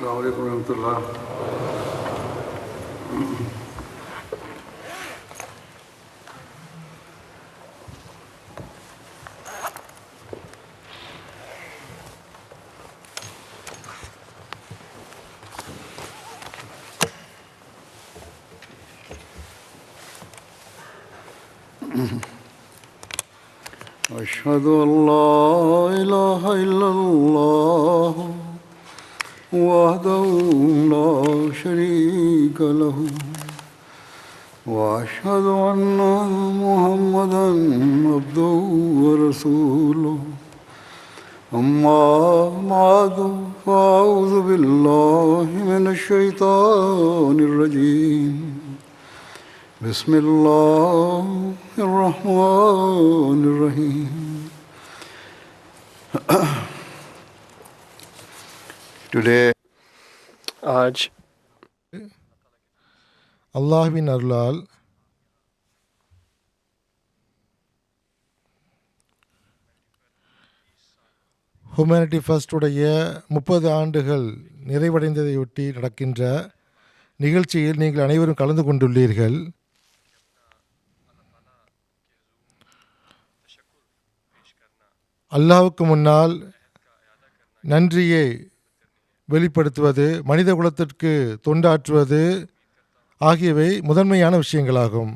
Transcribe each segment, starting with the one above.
السلام عليكم ورحمة الله. أشهد أن لا إله إلا الله وحده لا شريك له وأشهد أن محمدا عبده ورسوله أما بعد فأعوذ بالله من الشيطان الرجيم بسم الله الرحمن الرحيم. Today, आज அல்லாஹ்வின் அருளால் ஹியூமனிட்டி ஃபர்ஸ்டுடைய 30 ஆண்டுகள் நிறைவடைந்ததையொட்டி நடக்கின்ற நிகழ்ச்சியில் நீங்கள் அனைவரும் கலந்து கொண்டுள்ளீர்கள். அல்லாஹ்வுக்கு முன்னால் நன்றியை வெளிப்படுத்துவது, மனித குலத்திற்கு தொண்டாற்றுவது ஆகியவை முதன்மையான விஷயங்களாகும்.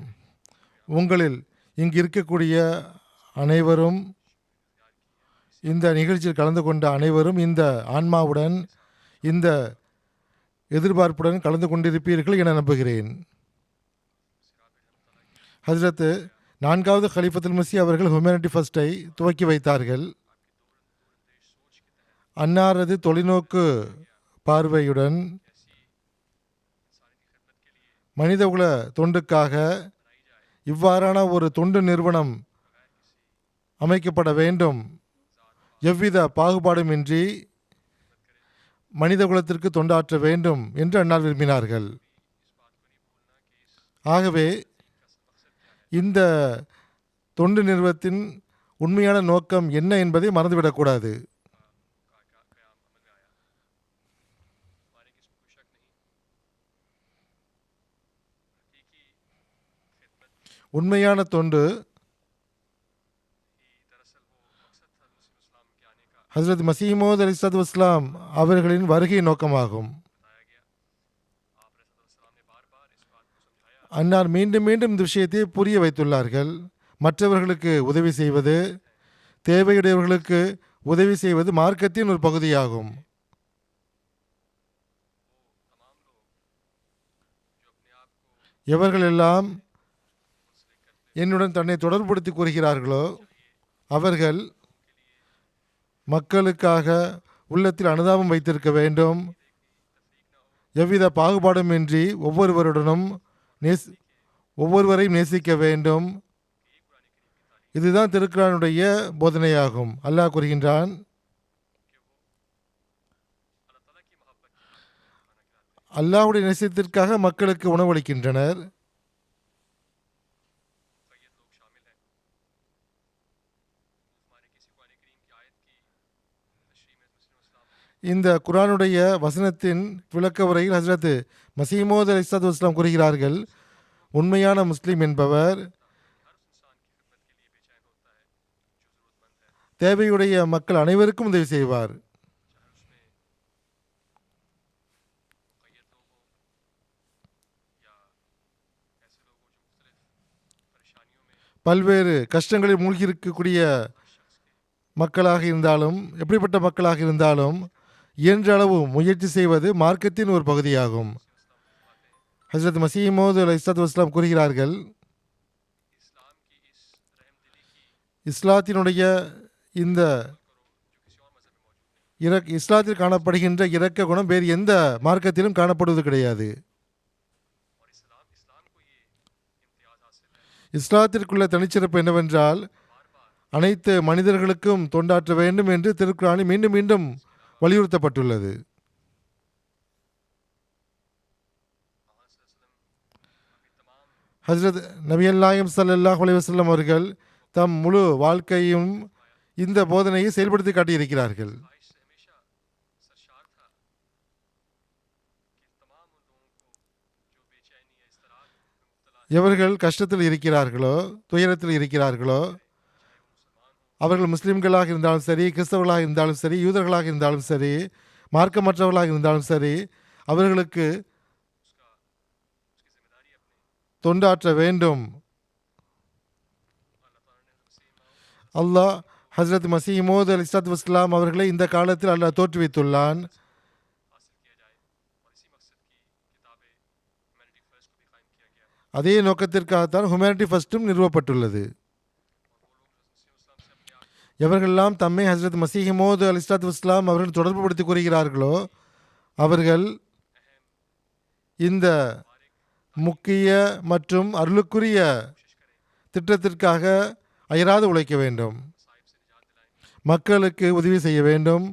உங்களில் இங்கு இருக்கக்கூடிய அனைவரும், இந்த நிகழ்ச்சியில் கலந்து கொண்ட அனைவரும் இந்த ஆன்மாவுடன், இந்த எதிர்பார்ப்புடன் கலந்து கொண்டிருப்பீர்கள் என நம்புகிறேன். ஹஜ்ரத் 4வது கலீஃபத்துல் மஸீஹ் அவர்கள் ஹியூமனிட்டி ஃபர்ஸ்டை துவக்கி வைத்தார்கள். அன்னாரது தொலைநோக்கு பார்வையுடன் மனிதகுல தொண்டுக்காக இவ்வாறான ஒரு தொண்டு நிறுவனம் அமைக்கப்பட வேண்டும், எவ்வித பாகுபாடுமின்றி மனிதகுலத்திற்கு தொண்டாற்ற வேண்டும் என்று அன்னார் விரும்பினார்கள். ஆகவே இந்த தொண்டு நிறுவனத்தின் உண்மையான நோக்கம் என்ன என்பதை மறந்துவிடக்கூடாது. உண்மையான தொண்டு ஹஜ்ரத் மஸீஹ் மவ்ஊத் அலைஹிஸ்ஸலாத்து வஸ்ஸலாம் அவர்களின் வருகை நோக்கமாகும். அன்னார் மீண்டும் மீண்டும் இந்த விஷயத்தை புரிய வைத்துள்ளார்கள். மற்றவர்களுக்கு உதவி செய்வது, தேவையுடையவர்களுக்கு உதவி செய்வது மார்க்கத்தின் ஒரு பகுதியாகும். எவர்களெல்லாம் என்னுடன் தன்னை தொடர்புபடுத்தி கூறுகிறார்களோ அவர்கள் மக்களுக்காக உள்ளத்தில் அனுதாபம் வைத்திருக்க வேண்டும், எவ்வித பாகுபாடுமின்றி ஒவ்வொருவரையும் நேசிக்க வேண்டும். இதுதான் திருக்குர்ஆனுடைய போதனையாகும். அல்லாஹ் கூறுகின்றான், அல்லாஹ்வுடைய நேசத்திற்காக மக்களுக்கு உணவளிக்கின்றனர். இந்த குர்ஆனுடைய வசனத்தின் விளக்க உரையில் ஹஜ்ரத் மஸீஹ் மவ்ஊத் அலைஹிஸ்ஸலாத்து வஸ்ஸலாம் கூறுகிறார்கள், உண்மையான முஸ்லிம் என்பவர் தேவையுடைய மக்கள் அனைவருக்கும் உதவி செய்வார். பல்வேறு கஷ்டங்களில் மூழ்கி இருக்கக்கூடிய மக்களாக இருந்தாலும், எப்படிப்பட்ட மக்களாக இருந்தாலும் இயன்ற அளவு முயற்சி செய்வது மார்க்கத்தின் ஒரு பகுதியாகும். ஹஜ்ரத் மஸீஹ் மவ்ஊத் அலைஹிஸ்ஸலாத்து வஸ்ஸலாம் கூறுகிறார்கள், இஸ்லாத்தினுடைய இந்த இஸ்லாத்தில் காணப்படுகின்ற இரக்க குணம் வேறு எந்த மார்க்கத்திலும் காணப்படுவது கிடையாது. இஸ்லாத்திற்குள்ள தனிச்சிறப்பு என்னவென்றால், அனைத்து மனிதர்களுக்கும் தொண்டாற்ற வேண்டும் என்று திருக்குர்ஆனில் மீண்டும் மீண்டும் வலியுறுத்தப்பட்டுள்ளது. ஹஜ்ரத் நபிகள் நாயகம் ஸல்லல்லாஹு அலைஹி வஸல்லம் அவர்கள் தம் முழு வாழ்க்கையும் இந்த போதனையை செயல்படுத்தி காட்டியிருக்கிறார்கள். எவர்கள் கஷ்டத்தில் இருக்கிறார்களோ, துயரத்தில் இருக்கிறார்களோ, அவர்கள் முஸ்லிம்களாக இருந்தாலும் சரி, கிறிஸ்தவர்களாக இருந்தாலும் சரி, யூதர்களாக இருந்தாலும் சரி, மார்க்கமற்றவர்களாக இருந்தாலும் சரி, அவர்களுக்கு தொண்டாற்ற வேண்டும். அல்லாஹ் ஹஸ்ரத் மசீஹ் மௌஊத் அலைஹிஸ்ஸலாத்து வஸ்ஸலாம் அவர்களை இந்த காலத்தில் அல்லாஹ் தோற்றுவித்துள்ளான். அதே நோக்கத்திற்காகத்தான் ஹியூமனிட்டி ஃபர்ஸ்ட்டும் நிறுவப்பட்டுள்ளது. எவர்களெல்லாம் தம்மை ஹஸ்ரத் மசீஹ் மௌஊத் அலைஹிஸ்ஸலாத்து வஸ்ஸலாம் அவர்கள் தொடர்பு படுத்தி கூறுகிறார்களோ அவர்கள் இந்த முக்கிய மற்றும் அருளுக்குரிய திட்டத்திற்காக அயராது உழைக்க வேண்டும். மக்களுக்கு உதவி செய்ய வேண்டும்,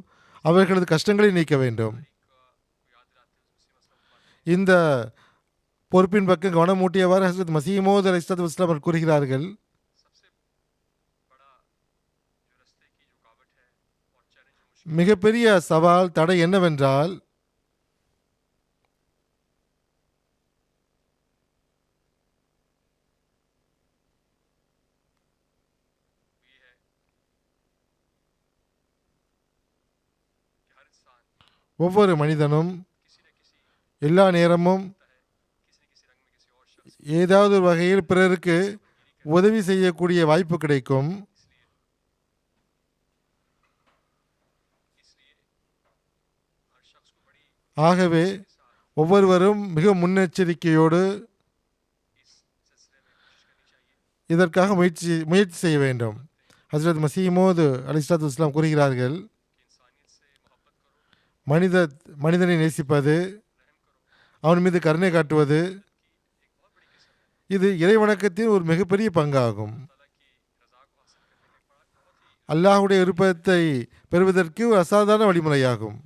அவர்களது கஷ்டங்களை நீக்க வேண்டும். இந்த பொறுப்பின் பக்கம் கவனமூட்டியவாறு ஹஸ்ரத் மசீஹ் மௌஊத் அலைஹிஸ்ஸலாத்து வஸ்ஸலாம் அவர்கள் கூறுகிறார்கள், மிகப்பெரிய சவால் தடை என்னவென்றால் ஒவ்வொரு மனிதனும் எல்லா நேரமும் ஏதாவது ஒரு வகையில் பிறருக்கு உதவி செய்யக்கூடிய வாய்ப்பு கிடைக்கும். ஆகவே ஒவ்வொருவரும் மிக முன்னெச்சரிக்கையோடு இதற்காக முயற்சி செய்ய வேண்டும். ஹஸ்ரத் மசீஹ் மௌஊத் அலைஹிஸ்ஸலாத்து வஸ்ஸலாம் கூறுகிறார்கள், மனிதனை நேசிப்பது, அவன் மீது கருணை காட்டுவது, இது இறைவணக்கத்தின் ஒரு மிகப்பெரிய பங்காகும். அல்லாஹுடைய விருப்பத்தை பெறுவதற்கு ஒரு அசாதாரண வழிமுறையாகும்.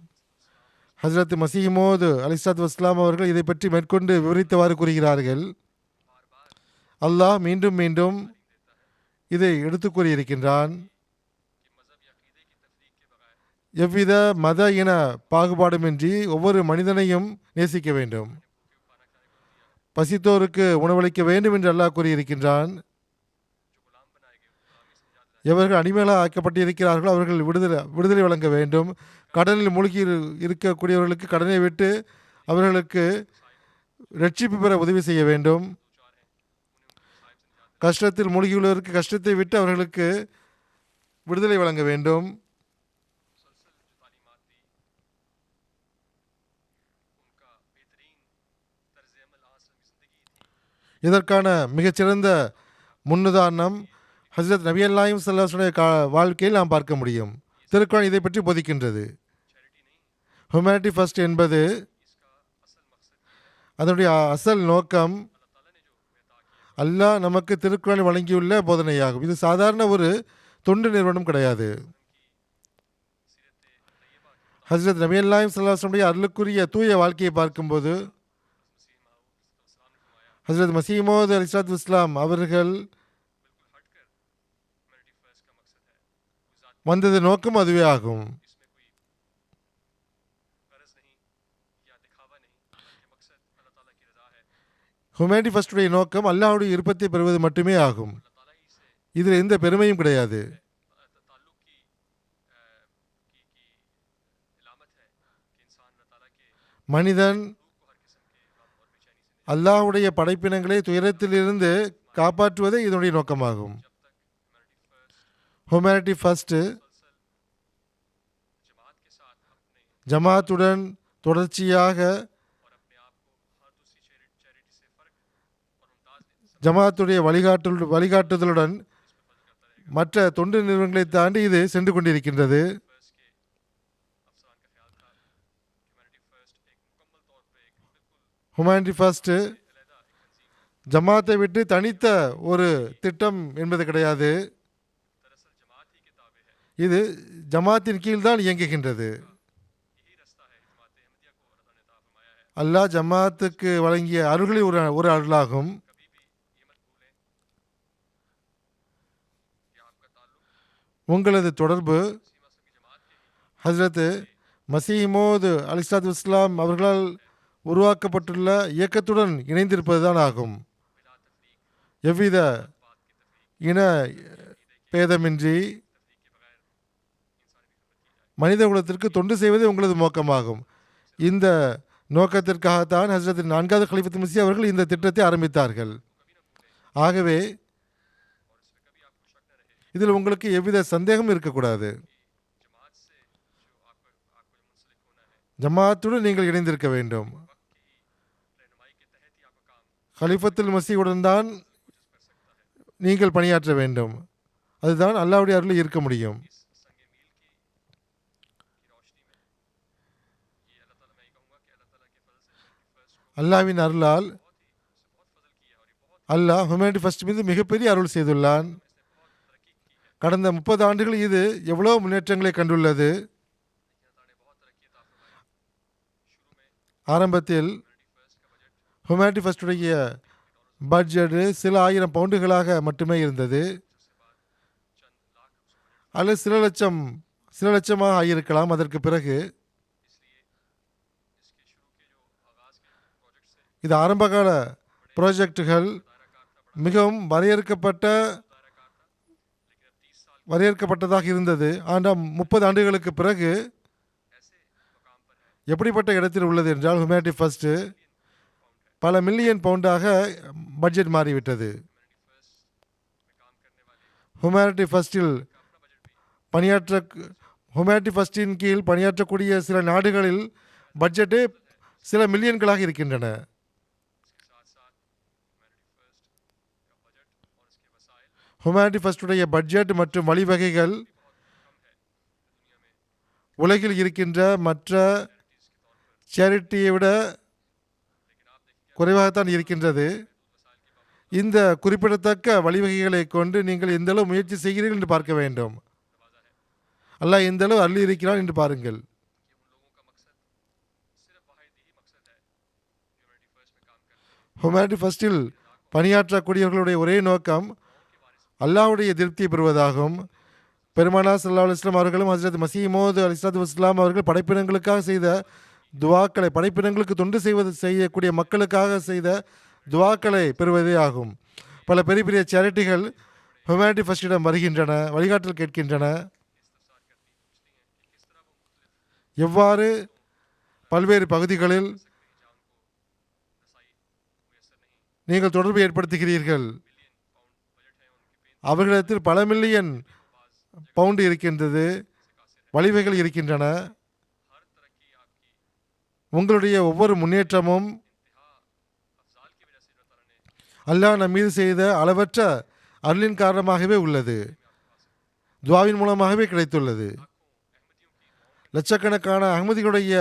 ஹஸ்ரத் மசீஹ் மௌஊத் அலைஹிஸ்ஸலாத்து வஸ்ஸலாம் அவர்கள் இதை பற்றி மேற்கொண்டு விவரித்தவாறு கூறுகிறார்கள், அல்லாஹ் மீண்டும் மீண்டும் இதை எடுத்து கூறியிருக்கின்றான். எவ்வித மத இன பாகுபாடுமின்றி ஒவ்வொரு மனிதனையும் நேசிக்க வேண்டும். பசித்தோருக்கு உணவளிக்க வேண்டும் என்று அல்லாஹ் கூறியிருக்கின்றான். எவர்கள் அடிமைகளாக ஆக்கப்பட்டிருக்கிறார்களோ அவர்கள் விடுதலை வழங்க வேண்டும். கடலில் மூழ்கி இருக்கக்கூடியவர்களுக்கு கடனை விட்டு அவர்களுக்கு ரட்சிப்பு பெற உதவி செய்ய வேண்டும். கஷ்டத்தில் மூழ்கியுள்ளவருக்கு கஷ்டத்தை விட்டு அவர்களுக்கு விடுதலை வழங்க வேண்டும். இதற்கான மிகச்சிறந்த முன்னுதாரணம் ஹஸ்ரத் நபி அல்லாஹிம் ஸல்லல்லாஹு அலைஹி வஸல்லம் வாழ்க்கையில் நாம் பார்க்க முடியும். திருக்குர்ஆன் இதை பற்றி போதிக்கின்றது. ஹியூமனிட்டி ஃபர்ஸ்ட் என்பது அதனுடைய அசல் நோக்கம் அல்லாஹ் நமக்கு திருக்குர்ஆனில் வழங்கியுள்ள போதனையாகும். இது சாதாரண ஒரு தொண்டு நிறுவனம் கிடையாது. ஹஸ்ரத் நபி அல்லாஹிம் ஸல்லல்லாஹு அலைஹி வஸல்லம் அருளுக்குரிய தூய வாழ்க்கையை பார்க்கும்போது ஹஸ்ரத் மசீஹ் மௌஊத் அலைஹிஸ்ஸலாத்து வஸ்ஸலாம் அவர்கள் வந்தது நோக்கம் அதுவே ஆகும். ஹியூமனிட்டி ஃபர்ஸ்டுடைய நோக்கம் அல்லாஹ்வுடைய விருப்பத்தை பெறுவது மட்டுமே ஆகும். இதில் எந்த பெருமையும் கிடையாது. மனிதன் அல்லாஹ்வுடைய படைப்பினங்களை துயரத்திலிருந்து காப்பாற்றுவதே இதனுடைய நோக்கமாகும். ஹியூமனிட்டி ஃபர்ஸ்ட் ஜமாத்துடன் தொடர்ச்சியாக ஜமாத்துடைய வழிகாட்டுதலுடன் மற்ற தொண்டு நிறுவனங்களை தாண்டி இது சென்று கொண்டிருக்கின்றது. ஹியூமனிட்டி ஃபர்ஸ்ட் ஜமாத்தை விட்டு தனித்த ஒரு திட்டம் என்பது கிடையாது. இது ஜமாத்தின் கீழ்தான் இயங்குகின்றது. அல்லாஹ் ஜமாத்துக்கு வழங்கிய அருள்களில் ஒரு அருளாகும். உங்களது தொடர்பு ஹஸ்ரத் மசீஹ் மௌஊத் அலைஹிஸ்ஸலாத்து வஸ்ஸலாம் அவர்களால் உருவாக்கப்பட்டுள்ள இயக்கத்துடன் இணைந்திருப்பதுதான் ஆகும். எவ்வித இன பேதமின்றி மனித குலத்திற்கு தொண்டு செய்வதே உங்களது நோக்கமாகும். இந்த நோக்கத்திற்காகத்தான் ஹஸ்ரத் 4வது கலீஃபத் மஸீஹ் அவர்கள் இந்த திட்டத்தை ஆரம்பித்தார்கள். ஆகவே இதில் உங்களுக்கு எவ்வித சந்தேகம் இருக்கக்கூடாது. ஜமாத்துடன் நீங்கள் இணைந்திருக்க வேண்டும். கலீஃபத்துல் மஸீஹுடன் தான் நீங்கள் பணியாற்ற வேண்டும். அதுதான் அல்லாஹ்வுடைய அருளில் இருக்க முடியும். அல்லாஹ்வின் அருளால் அல்லாஹ் ஹியூமனிட்டி ஃபர்ஸ்ட் மீது மிகப்பெரிய அருள் செய்துள்ளான். கடந்த 30 ஆண்டுகள் இது எவ்வளோ முன்னேற்றங்களை கண்டுள்ளது. ஆரம்பத்தில் ஹியூமனிட்டி ஃபர்ஸ்டுடைய பட்ஜெட் சில ஆயிரம் பவுண்டுகளாக மட்டுமே இருந்தது. அல்லது சில லட்சமாக ஆகியிருக்கலாம். அதற்கு பிறகு இது ஆரம்பகால ப்ராஜெக்டுகள் மிகவும் வரையறுக்கப்பட்டதாக இருந்தது. ஆனால் 30 ஆண்டுகளுக்கு பிறகு எப்படிப்பட்ட இடத்தில் உள்ளது என்றால் ஹியூமனிட்டி ஃபர்ஸ்ட்டு பல மில்லியன் பவுண்டாக பட்ஜெட் மாறிவிட்டது. ஹியூமனிட்டி ஃபர்ஸ்டின் கீழ் பணியாற்றக்கூடிய சில நாடுகளில் பட்ஜெட்டு சில மில்லியன்களாக இருக்கின்றன. ஹியூமனிட்டி ஃபர்ஸ்டுடைய பட்ஜெட் மற்றும் வழிவகைகள் உலகில் இருக்கின்ற மற்ற சேரிட்டியை விட குறைவாகத்தான் இருக்கின்றது. இந்த குறிப்பிடத்தக்க வழிவகைகளை கொண்டு நீங்கள் எந்த அளவு முயற்சி செய்கிறீர்கள் என்று பார்க்க வேண்டும். அல்லாஹ் எந்த அளவு அருள் இருக்கிறான் என்று பாருங்கள். ஹியூமனிட்டி ஃபர்ஸ்டில் பணியாற்றக்கூடியவர்களுடைய ஒரே நோக்கம் அல்லாஹ்வுடைய திருப்தியை பெறுவதாகும். பெருமானார் ஸல்லல்லாஹு அலைஹி வஸல்லம் அவர்களும் ஹஸ்ரத் மஸீஹ் மவ்ஊத் அலைஹிஸ்ஸலாத்து வஸ்ஸலாம் அவர்கள் படைப்பினங்களுக்காக செய்த துவாக்களை, படைப்பினங்களுக்கு தொண்டு செய்யக்கூடிய மக்களுக்காக செய்த துவாக்களை பெறுவதே ஆகும். பல பெரிய பெரிய சேரிட்டிகள் ஹியூமனிட்டி ஃபர்ஸ்டிடம் வருகின்றன, வழிகாட்டல் கேட்கின்றன. எவ்வாறு பல்வேறு பகுதிகளில் நீங்கள் தொடர்பு ஏற்படுத்துகிறீர்கள். அவர்களிடத்தில் பல மில்லியன் பவுண்டு இருக்கின்றது, வழிவகைகள் இருக்கின்றன. உங்களுடைய ஒவ்வொரு முன்னேற்றமும் அல்லாஹ் நம் மீது செய்த அளவற்ற அருளின் காரணமாகவே உள்ளது, துவாவின் மூலமாகவே கிடைத்துள்ளது. லட்சக்கணக்கான அகமதிகளுடைய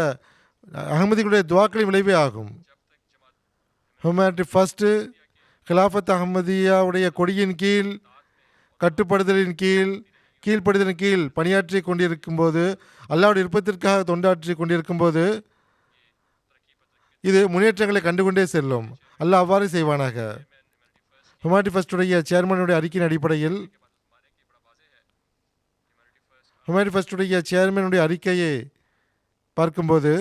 துவாக்களின் விளைவே ஆகும். ஹியூமனிட்டி ஃபர்ஸ்ட் கிலாஃபத் அஹ்மதியாவுடைய கொடியின் கீழ், கட்டுப்படுதலின் கீழ்ப்படுதலின் கீழ் பணியாற்றி கொண்டிருக்கும் போது, அல்லாஹ்வுடைய விருப்பத்திற்காக தொண்டாற்றி கொண்டிருக்கும் போது இது முன்னேற்றங்களை கண்டுகொண்டே செல்லும். அல்லாஹ் அவ்வாறு செய்வானாக. ஹியூமனிட்டி ஃபர்ஸ்டுடைய சேர்மனுடைய அறிக்கையின் அடிப்படையில், ஹியூமனிட்டி ஃபர்ஸ்டுடைய சேர்மனுடைய அறிக்கையை பார்க்கும்போது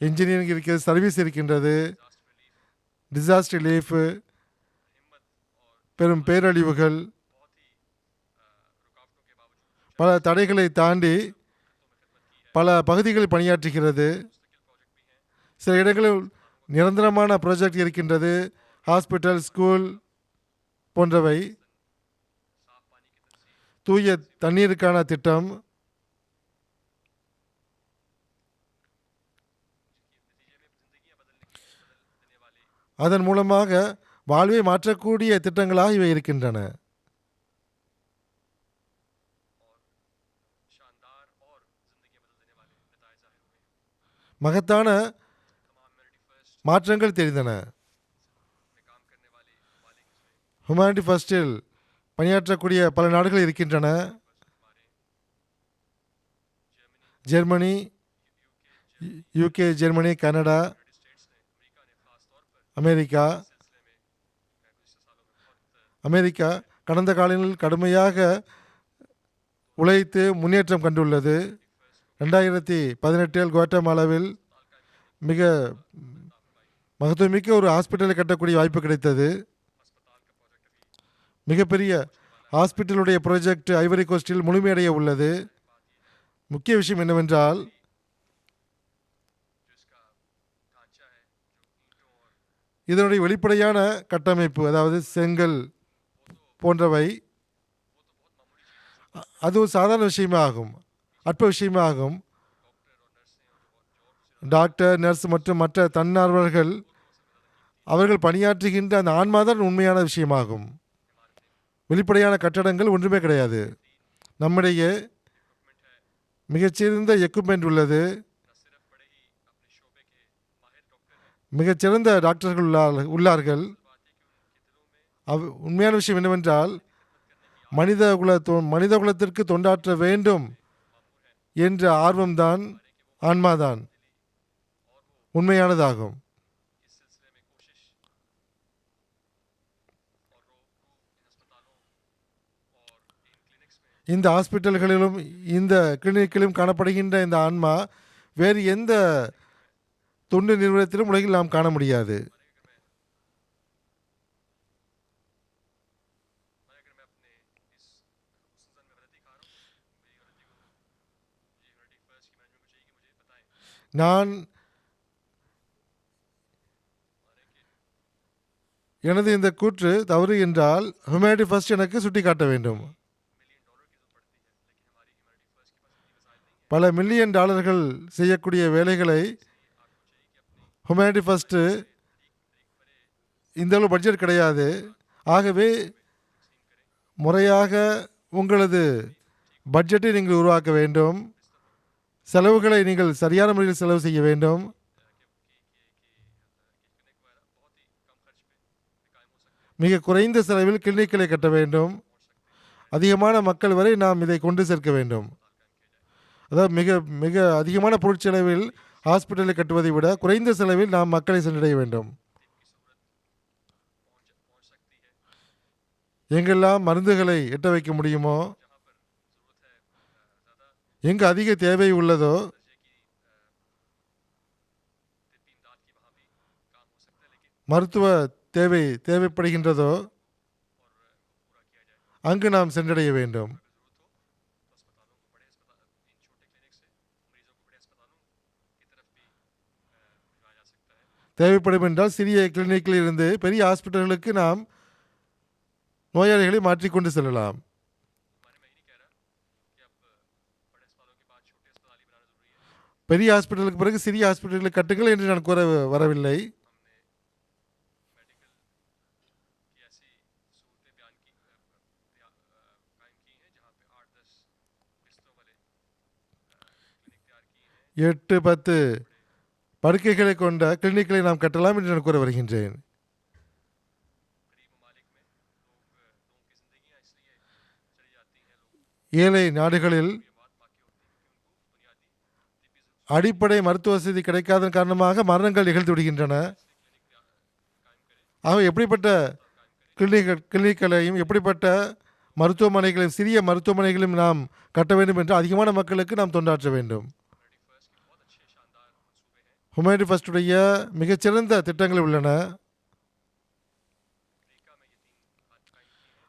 இன்ஜினியரிங் இருக்கிறது, சர்வீஸ் இருக்கின்றது, டிசாஸ்டர் ரிலீஃப், பெரும் பேரழிவுகள், பல தடைகளை தாண்டி பல பகுதிகளில் பணியாற்றுகிறது. சில இடங்களில் நிரந்தரமான ப்ராஜெக்ட் இருக்கின்றது, ஹாஸ்பிட்டல், ஸ்கூல் போன்றவை. தூய தண்ணீருக்கான திட்டம், அதன் மூலமாக வாழ்வை மாற்றக்கூடிய திட்டங்களாக இவை இருக்கின்றன. மகத்தான மாற்றங்கள் தெரிந்தன. ஹியூமனிட்டி ஃபர்ஸ்டில் பணியாற்றக்கூடிய பல நாடுகள் இருக்கின்றன. Germany, UK, Germany, Canada, America கடந்த காலங்களில் கடுமையாக உழைத்து முன்னேற்றம் கண்டுள்ளது. 2018 குவாட்டமாலாவில் மிக மகத்துவமிக்க ஒரு ஹாஸ்பிட்டலை கட்டக்கூடிய வாய்ப்பு கிடைத்தது. மிகப்பெரிய ஹாஸ்பிட்டலுடைய ப்ராஜெக்ட் ஐவரி கோஸ்டில் முழுமையடைய உள்ளது. முக்கிய விஷயம் என்னவென்றால் இதனுடைய வெளிப்படையான கட்டமைப்பு, அதாவது செங்கல் போன்றவை, அது ஒரு சாதாரண விஷயமே ஆகும், அற்ப விஷயமே ஆகும். டாக்டர், நர்ஸ் மற்றும் மற்ற தன்னார்வலர்கள் அவர்கள் பணியாற்றுகின்ற அந்த ஆன்மாதான் உண்மையான விஷயமாகும். வெளிப்படையான கட்டடங்கள் ஒன்றுமே கிடையாது. நம்மிடையே மிகச்சிறந்த எக்யூப்மெண்ட் உள்ளது, மிகச்சிறந்த டாக்டர்கள் உள்ளார்கள். உண்மையான விஷயம் என்னவென்றால் மனித குலத்திற்கு தொண்டாற்ற வேண்டும் என்ற ஆர்வம்தான் ஆன்மாதான் உண்மையானதாகும். இந்த ஹாஸ்பிட்டல்களிலும் இந்த கிளினிக்கிலும் காணப்படுகின்ற இந்த ஆன்மா வேறு எந்த தொண்டு நிறுவனத்திலும் உலகில் நாம் காண முடியாது. நான் எனது இந்த கூற்று தவறு என்றால் ஹியூமனிட்டி ஃபர்ஸ்ட் எனக்கு சுட்டி காட்ட வேண்டும். பல மில்லியன் டாலர்கள் செய்யக்கூடிய வேலைகளை ஹியூமனிட்டி ஃபர்ஸ்ட்டு இந்த அளவு பட்ஜெட் கிடையாது. ஆகவே முறையாக உங்களது பட்ஜெட்டை நீங்கள் உருவாக்க வேண்டும். செலவுகளை நீங்கள் சரியான முறையில் செலவு செய்ய வேண்டும். மிக குறைந்த செலவில் கிளினிக்களை கட்ட வேண்டும். அதிகமான மக்கள் வரை நாம் இதை கொண்டு சேர்க்க வேண்டும். அதாவது மிக மிக அதிகமான பொருட்செலவில் ஹாஸ்பிட்டலை கட்டுவதை விட குறைந்த செலவில் நாம் மக்களை சென்றடைய வேண்டும். எங்கெல்லாம் மருந்துகளை எட்ட வைக்க முடியுமோ, எங்கு அதிக தேவை உள்ளதோ, மருத்துவ தேவைப்படுகின்றதோ அங்கு நாம் சென்றடைய வேண்டும். தேவைப்படும் என்றால் சிறிய கிளினிக்கில் இருந்து பெரிய ஹாஸ்பிட்டல்களுக்கு நாம் நோயாளிகளை மாற்றிக்கொண்டு செல்லலாம். பெரிய ஹாஸ்பிட்டலுக்கு பிறகு சிறிய ஹாஸ்பிட்டல்களை கட்டுங்கள் என்று நான் கூற வரவில்லை. எட்டு 10 படுக்கைகளை கொண்ட கிளினிக்களை நாம் கட்டலாம் என்று நான் கூற வருகின்றேன். ஏழை நாடுகளில் அடிப்படை மருத்துவ வசதி கிடைக்காதன் காரணமாக மரணங்கள் நிகழ்ந்து விடுகின்றன. ஆக எப்படிப்பட்ட கிளினிக்களையும் எப்படிப்பட்ட மருத்துவமனைகளையும் சிறிய மருத்துவமனைகளையும் நாம் கட்ட வேண்டும் என்று அதிகமான மக்களுக்கு நாம் தொண்டாற்ற வேண்டும். ஹியூமனிட்டி ஃபர்ஸ்டுடைய மிகச்சிறந்த திட்டங்கள் உள்ளன.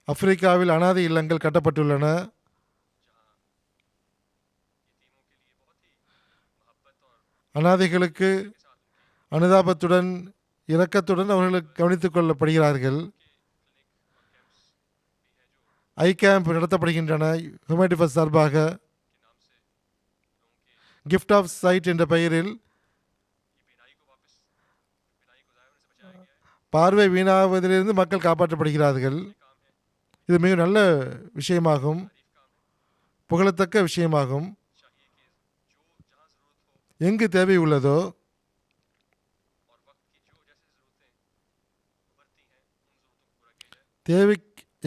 ஆப்பிரிக்காவில் அனாதை இல்லங்கள் கட்டப்பட்டுள்ளன. அனாதைகளுக்கு அனுதாபத்துடன் இரக்கத்துடன் அவர்களுக்கு கவனித்துக் கொள்ளப்படுகிறார்கள். ஐ கேம்ப் நடத்தப்படுகின்றன ஹியூமனிட்டி ஃபர்ஸ்ட் சார்பாக. கிஃப்ட் ஆஃப் சைட் என்ற பெயரில் பார்வை வீணாவதிலிருந்து மக்கள் காப்பாற்றப்படுகிறார்கள். இது மிக நல்ல விஷயமாகும், புகழத்தக்க விஷயமாகும். எங்கு தேவை உள்ளதோ,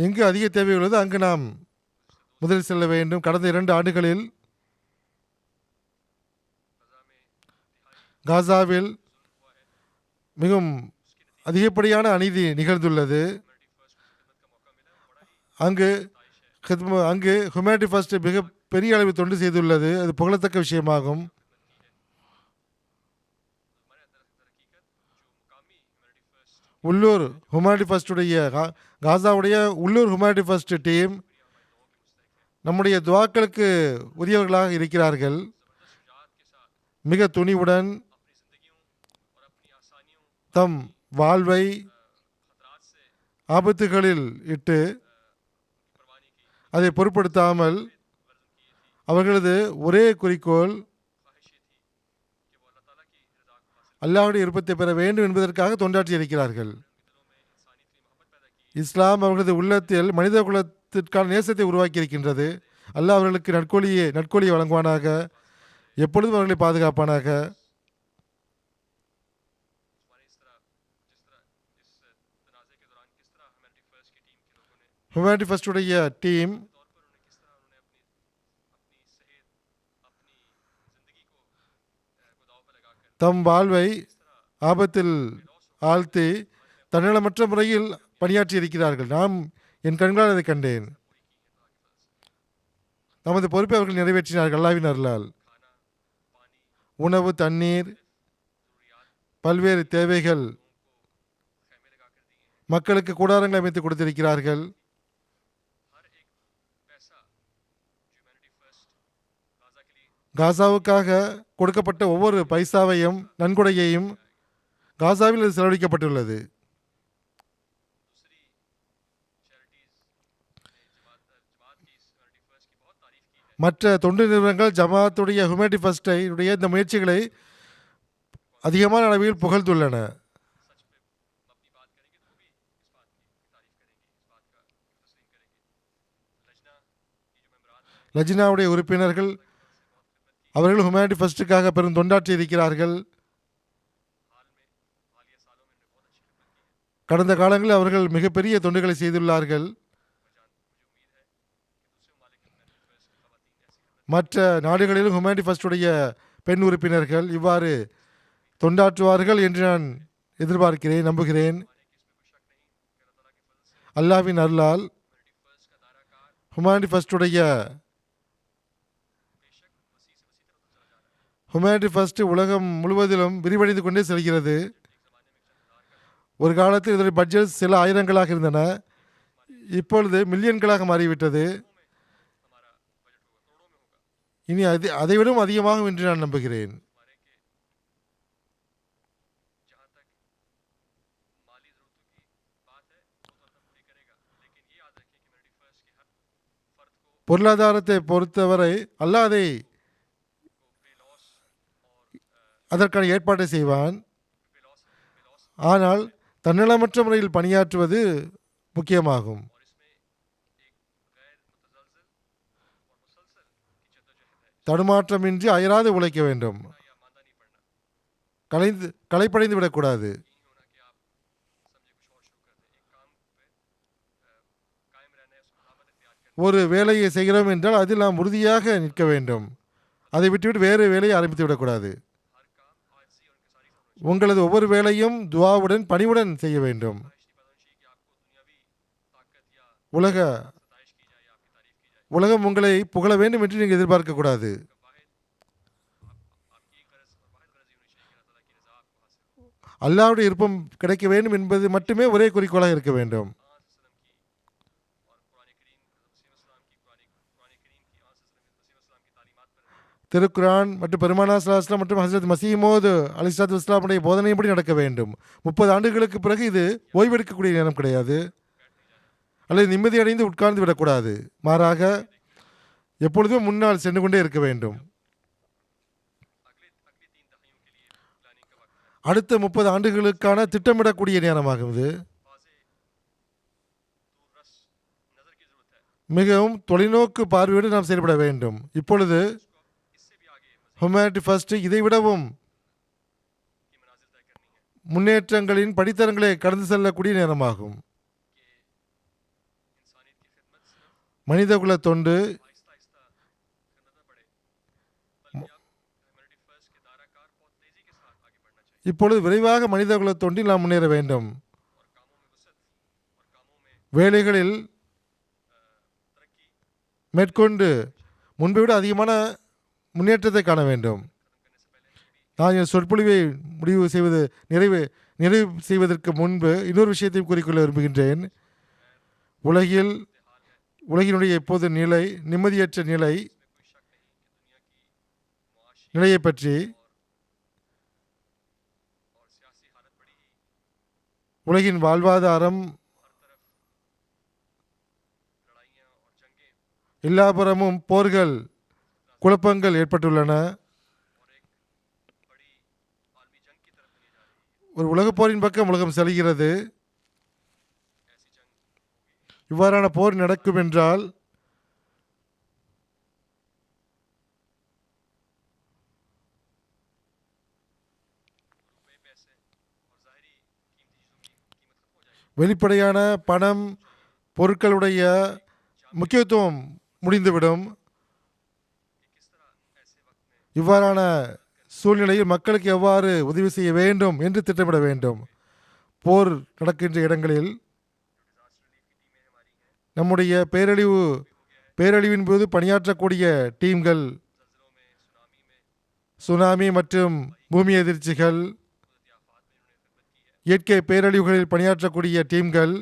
எங்கு அதிக தேவை உள்ளதோ அங்கு நாம் முதலில் செல்ல வேண்டும். கடந்த 2 ஆண்டுகளில் காசாவில் மிகவும் அதிகப்படியான அநீதி நிகழ்ந்துள்ளது. அங்கு ஹியூமனிட்டி ஃபர்ஸ்ட் மிக பெரிய அளவில் தொண்டு செய்துள்ளது. அது புகழத்தக்க விஷயமாகும். உள்ளூர் ஹுமானிட்டி ஃபஸ்ட்டுடைய காசாவுடைய உள்ளூர் ஹுமானிட்டி ஃபஸ்ட் டீம் நம்முடைய துவாக்களுக்கு உரியவர்களாக இருக்கிறார்கள். மிக துணிவுடன் தம் வாழ்வை ஆபத்துகளில் இட்டு அதை பொருட்படுத்தாமல் அவர்களது ஒரே குறிக்கோள் அல்லாஹ்வுடைய விருப்பத்தை பெற வேண்டும் என்பதற்காக தொண்டாற்றி இருக்கிறார்கள். இஸ்லாம் அவர்களது உள்ளத்தில் மனித குலத்திற்கான நேசத்தை உருவாக்கி இருக்கின்றது. அல்லாஹ் அவர்களுக்கு நற்கொலியை வழங்குவானாக, எப்பொழுதும் அவர்களை பாதுகாப்பானாக. ஹியூமனிட்டி ஃபர்ஸ்டுடைய டீம் தம் வாழ்வை ஆபத்தில் ஆழ்த்தி தன்னலமற்ற முறையில் பணியாற்றி இருக்கிறார்கள். நாம் என் கண்களால் அதை கண்டேன். நமது பொறுப்பை அவர்கள் நிறைவேற்றினார்கள் அல்லாஹ்வின் அருளால். உணவு, தண்ணீர், பல்வேறு தேவைகள், மக்களுக்கு கூடாரங்களை அமைத்து கொடுத்திருக்கிறார்கள். காசாவுக்காக கொடுக்கப்பட்ட ஒவ்வொரு பைசாவையும் நன்கொடையையும் காசாவில் அது செலவழிக்கப்பட்டுள்ளது. மற்ற தொண்டு நிறுவனங்கள் ஜமாத்துடைய ஹியூமனிட்டி ஃபர்ஸ்டை இந்த முயற்சிகளை அதிகமான அளவில் புகழ்ந்துள்ளன. லஜ்னாவுடைய உறுப்பினர்கள் அவர்கள் ஹியூமனிட்டி ஃபர்ஸ்ட்டுக்காக பெரும் தொண்டாற்றி இருக்கிறார்கள். கடந்த காலங்களில் அவர்கள் மிகப்பெரிய தொண்டுகளை செய்துள்ளார்கள். மற்ற நாடுகளிலும் ஹியூமனிட்டி ஃபர்ஸ்டுடைய பெண் உறுப்பினர்கள் இவ்வாறு தொண்டாற்றுவார்கள் என்று நான் எதிர்பார்க்கிறேன், நம்புகிறேன். அல்லாஹ்வின் அருளால் ஹியூமனிட்டி ஃபர்ஸ்ட் உலகம் முழுவதிலும் விரிவடைந்து கொண்டே செல்கிறது. ஒரு காலத்தில் இதனுடைய பட்ஜெட் சில ஆயிரங்களாக இருந்தன, இப்பொழுது மில்லியன்களாக மாறிவிட்டது. இனி அதைவிடும் அதிகமாகும் என்று நான் நம்புகிறேன். பொருளாதாரத்தை பொறுத்தவரை அல்லாஹ் அதற்கான ஏற்பாட்டை செய்வான். ஆனால் தன்னலமற்ற முறையில் பணியாற்றுவது முக்கியமாகும். தடுமாற்றமின்றி அயராது உழைக்க வேண்டும். களைப்படைந்து விடக்கூடாது. ஒரு வேலையை செய்கிறோம் என்றால் அதில் நாம் உறுதியாக நிற்க வேண்டும். அதை விட்டுவிட்டு வேறு வேலையை ஆரம்பித்து விடக்கூடாது. உங்களது ஒவ்வொரு வேலையும் துஆவுடன் பணிவுடன் செய்ய வேண்டும். உலகம் உங்களை புகழ வேண்டும் என்று நீங்கள் எதிர்பார்க்கக்கூடாது. அல்லாஹ்வுடைய விருப்பம் கிடைக்க வேண்டும் என்பது மட்டுமே ஒரே குறிக்கோளாக இருக்க வேண்டும். திருக்குரான் மற்றும் பெருமானா ஸல்லல்லாஹு அலைஹி வஸல்லம் மற்றும் ஹஜ்ரத் மஸீமோது அலைஹிஸ்ஸலாத்து வஸ்ஸலாமுடைய போதனைப்படி நடக்க வேண்டும். 30 ஆண்டுகளுக்கு பிறகு இது ஓய்வெடுக்கக்கூடிய நேரம் கிடையாது, அல்லது நிம்மதியடைந்து உட்கார்ந்து விடக்கூடாது. மாறாக எப்பொழுதும் முன்னால் சென்று கொண்டே இருக்க வேண்டும். அடுத்த 30 ஆண்டுகளுக்கான திட்டமிடக்கூடிய நேரமாகும் இது. மிகவும் தொலைநோக்கு பார்வையோடு நாம் செயல்பட வேண்டும். இப்பொழுது ஹியூமனிட்டி ஃபர்ஸ்ட் இதைவிடவும் முன்னேற்றங்களின் படித்தரங்களை கடந்து செல்லக்கூடிய நேரமாகும். மனிதகுல தொண்டு இப்பொழுது விரைவாக மனிதகுல தொண்டில் நாம் முன்னேற வேண்டும். வேலைகளில் மேற்கொண்டு முன்பை விட அதிகமான முன்னேற்றத்தை காண வேண்டும். நான் என் சொற்பொழிவை நிறைவு செய்வதற்கு முன்பு இன்னொரு விஷயத்தையும் கூறிக்கொள்ள விரும்புகின்றேன். உலகினுடைய இப்போது நிம்மதியற்ற நிலையை பற்றி உலகின் வாழ்வாதாரம் எல்லாபுறமும் போர்கள், குழப்பங்கள் ஏற்பட்டுள்ளன. ஒரு உலகப் போரின் பக்கம் உலகம் செல்கிறது. இவ்வாறான போர் நடக்கும் என்றால் வெளிப்படையான பணம், பொருட்களுடைய முக்கியத்துவம் முடிந்துவிடும். இவ்வாறான சூழ்நிலையில் மக்களுக்கு எவ்வாறு உதவி செய்ய வேண்டும் என்று திட்டமிட வேண்டும். போர் நடக்கின்ற இடங்களில் நம்முடைய பேரழிவின் போது பணியாற்றக்கூடிய டீம்கள், சுனாமி மற்றும் பூமி எதிர்ச்சிகள், இயற்கை பேரழிவுகளில் பணியாற்றக்கூடிய டீம்கள்,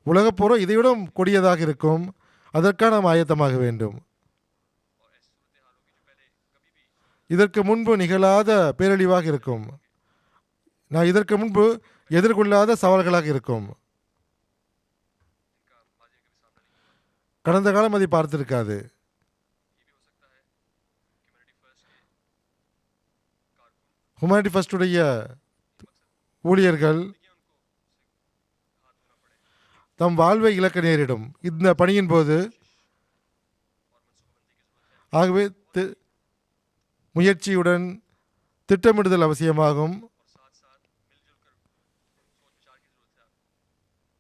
உலகப்போரோ இதைவிட கொடியதாக இருக்கும். அதற்காக நாம் ஆயத்தமாக வேண்டும். இதற்கு முன்பு நிகழாத பேரழிவாக இருக்கும். நான் இதற்கு முன்பு எதிர்கொள்ளாத சவால்களாக இருக்கும். கடந்த காலம் அதை பார்த்திருக்காது. ஹுமானிட்டி ஃபர்ஸ்டுடைய ஊழியர்கள் தம் வாழ்வை இழக்க நேரிடும் இந்த பணியின் போது. ஆகவே முயற்சியுடன் திட்டமிடுதல் அவசியமாகும்.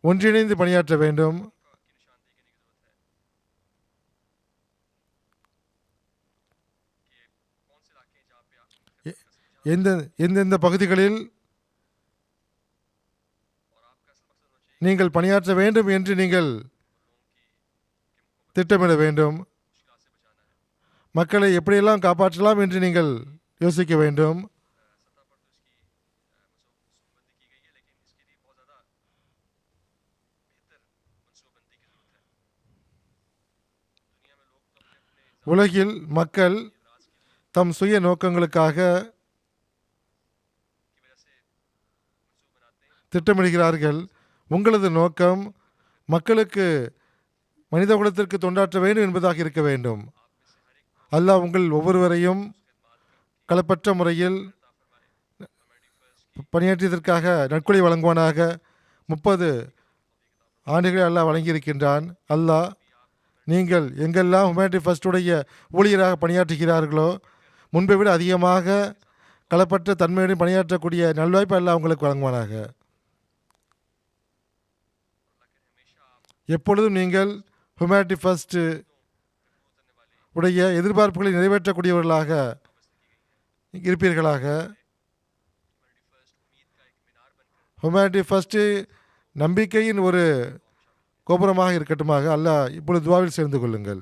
ஒன்றிணைந்து பணியாற்ற வேண்டும். எந்தெந்த பகுதிகளில் நீங்கள் பணியாற்ற வேண்டும் என்று நீங்கள் திட்டமிட வேண்டும். மக்களை எப்படியெல்லாம் காப்பாற்றலாம் என்று நீங்கள் யோசிக்க வேண்டும். உலகில் மக்கள் தம் சுய நோக்கங்களுக்காக திட்டமிடுகிறார்கள். உங்களது நோக்கம் மக்களுக்கு, மனித குலத்திற்கு தொண்டாற்ற வேண்டும் என்பதாக இருக்க வேண்டும். அல்லாஹ் உங்கள் ஒவ்வொருவரையும் களப்பற்ற முறையில் பணியாற்றியதற்காக நற்கொடை வழங்குவானாக. 30 ஆண்டுகளை அல்லாஹ் வழங்கியிருக்கின்றான். அல்லாஹ், நீங்கள் எங்கெல்லாம் ஹுமானிட்டி ஃபர்ஸ்டுடைய ஊழியராக பணியாற்றுகிறார்களோ முன்பை விட அதிகமாக களப்பற்ற தன்மையுடன் பணியாற்றக்கூடிய நல்வாய்ப்பு அல்லாஹ் உங்களுக்கு வழங்குவானாக. எப்பொழுதும் நீங்கள் ஹுமானிட்டி ஃபர்ஸ்ட் உடைய எதிர்பார்ப்புகளை நிறைவேற்றக்கூடியவர்களாக இருப்பீர்களாக. ஹுமானிட்டி ஃபர்ஸ்ட் நம்பிக்கையின் ஒரு கோபுரமாக இருக்கட்டுமாக. அல்லாஹ் இப்பொழுது துவாவில் சேர்ந்து கொள்ளுங்கள்.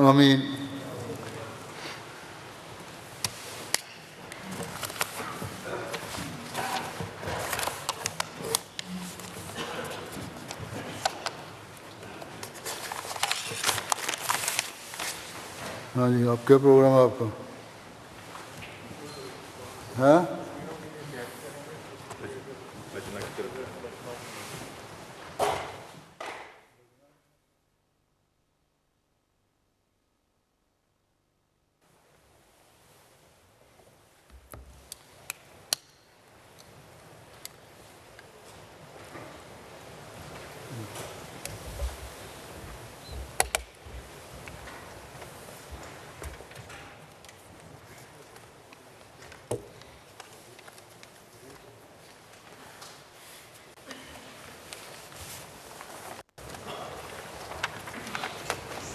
آمين. हाँ जी, आप क्या प्रोग्राम है आपका? हाँ? ம்.